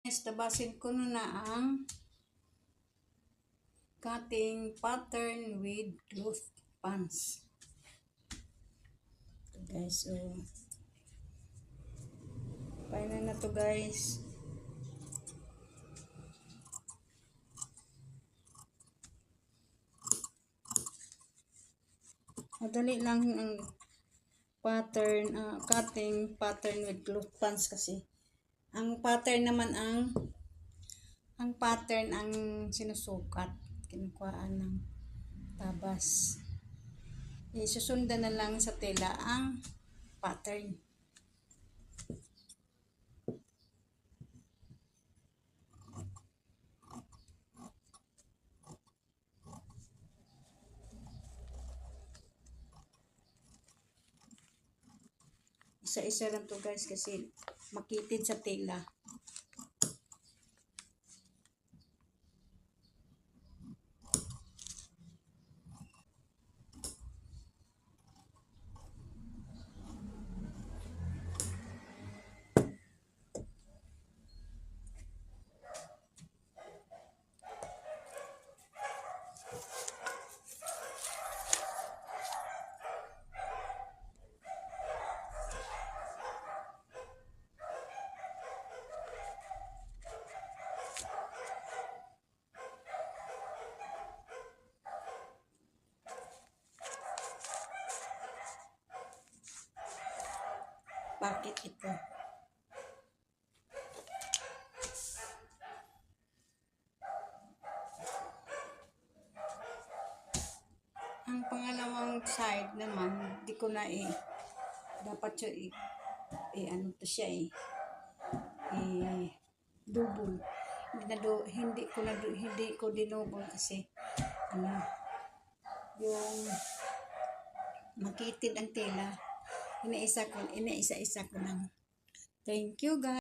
Tabasin ko na ang cutting pattern with cloth pants. Ito guys, so final na to guys. Madali lang ang pattern, cutting pattern with cloth pants kasi ang pattern naman ang pattern ang sinusukat, kinukuhaan ng tabas. Susundan na lang sa tela ang pattern. Isa-isa lang to guys kasi makitid sa tela. Bakit ito? Ang pangalawang side naman, di ko na dapat siya ano to siya double. Hindi ko dinouble kasi ano, yung makitid ang tela. Inaisa-isa ko lang. Thank you guys.